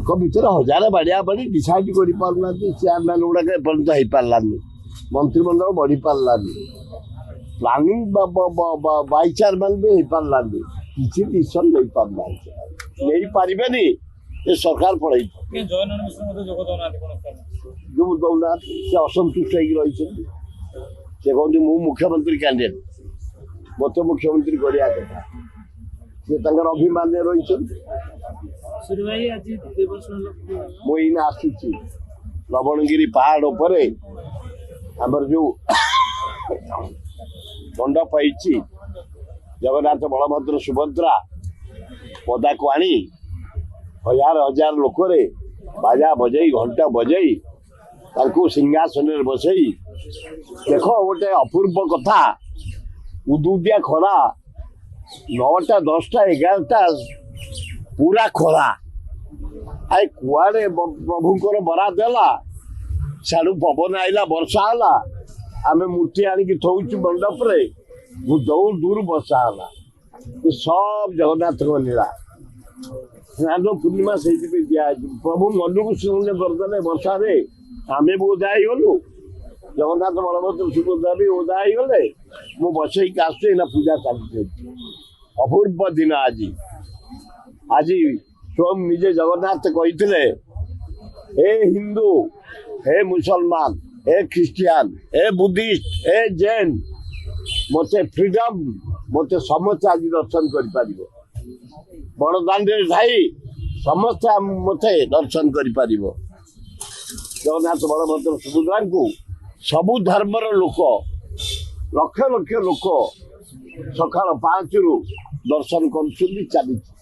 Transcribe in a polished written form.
ଭିତରେ ହଜାରେ ବାଡ଼ିଆ ବାଡ଼ି ଡିସାଇଡ୍ କରିପାରୁନାହାନ୍ତି ଚେୟାରମ୍ୟାନ୍ ଗୁଡ଼ାକ ଏପର୍ଯ୍ୟନ୍ତ ହେଇପାରିଲାନି ମନ୍ତ୍ରିମଣ୍ଡଳ ବଢ଼ିପାରିଲାନି ପ୍ଲାନିଂ ଭାଇସ୍ ଚେୟାରମ୍ୟାନ୍ ବି ହେଇପାରିଲାନି କିଛି ଡିସିସନ୍ ନେଇପାରୁନାହାନ୍ତି ନେଇପାରିବେନି ଏ ସରକାର ପଳେଇ ଯୋଉ ଦଉନାହାନ୍ତି ସେ ଅସନ୍ତୁଷ୍ଟ ହେଇକି ରହିଛନ୍ତି ସେ କହନ୍ତି ମୁଁ ମୁଖ୍ୟମନ୍ତ୍ରୀ କ୍ୟାଣ୍ଡିଡେଟ୍ ମୋତେ ମୁଖ୍ୟମନ୍ତ୍ରୀ କରିବା କଥା ସେ ତାଙ୍କର ଅଭିମାନରେ ରହିଛନ୍ତି ମୁଁ ଏଇନା ଆସିଛି ଲବଣଗିରି ପାହାଡ଼ ଉପରେ ଆମର ଯୋଉ ମଣ୍ଡପ ହେଇଛି ଜଗନ୍ନାଥ ବଳଭଦ୍ର ସୁଭଦ୍ରା ପଦାକୁ ଆଣି ହଜାର ହଜାର ଲୋକରେ ବାଜା ବଜେଇ ଘଣ୍ଟା ବଜେଇ ତାଙ୍କୁ ସିଂହାସନରେ ବସେଇ ଦେଖ ଗୋଟେ ଅପୂର୍ବ କଥା ଉଦୁଦିଆ ଖରା 9ଟା 10ଟା 11ଟା ପୁରା ଖରା ଆଏ କୁଆଡ଼େ ପ୍ରଭୁଙ୍କର ବରାଦ ହେଲା ସିଆଡ଼ୁ ପବନ ଆଇଲା ବର୍ଷା ହେଲା ଆମେ ମୂର୍ତ୍ତି ଆଣିକି ଥଉଛୁ ମଣ୍ଡପରେ ଦୌଡ଼ ଦୂର ବର୍ଷା ହେଲା ସବ ଜଗନ୍ନାଥଙ୍କ ନୀଳା ସ୍ନାନ ପୂର୍ଣ୍ଣିମା ସେଇଥିପାଇଁ ଦିଆହେଇଛି ପ୍ରଭୁ ମନକୁ ଶୂନ୍ୟ କରିଦେଲେ ବର୍ଷାରେ ଆମେ ବି ଓଦା ହେଇଗଲୁ ଜଗନ୍ନାଥ ବଳଭଦ୍ର ସୁଭଦ୍ରା ବି ଓଦା ହେଇଗଲେ ମୁଁ ବସେଇକି ଆସୁଛି ଏଇନା ପୂଜା ଚାଲିଛି ଅପୂର୍ବ ଦିନ ଆଜି ଆଜି ସ୍ୱୟଂ ନିଜେ ଜଗନ୍ନାଥ କହିଥିଲେ ହେ ହିନ୍ଦୁ ହେ ମୁସଲମାନ ହେ ଖ୍ରୀଷ୍ଟିଆନ ହେ ବୁଦ୍ଧିଷ୍ଟ ହେ ଜୈନ ମୋତେ ଫ୍ରିଡମ୍ ମୋତେ ସମସ୍ତେ ଆଜି ଦର୍ଶନ କରିପାରିବ ବଡ଼ଦାଣ୍ଡରେ ଥାଇ ସମସ୍ତେ ମୋତେ ଦର୍ଶନ କରିପାରିବ ଜଗନ୍ନାଥ ବଳଭଦ୍ର ସୁଭଦ୍ରାଙ୍କୁ ସବୁ ଧର୍ମର ଲୋକ ଲକ୍ଷ ଲକ୍ଷ ଲୋକ ସକାଳ 5ରୁ ଦର୍ଶନ କରୁଛନ୍ତି ଚାଲିଛି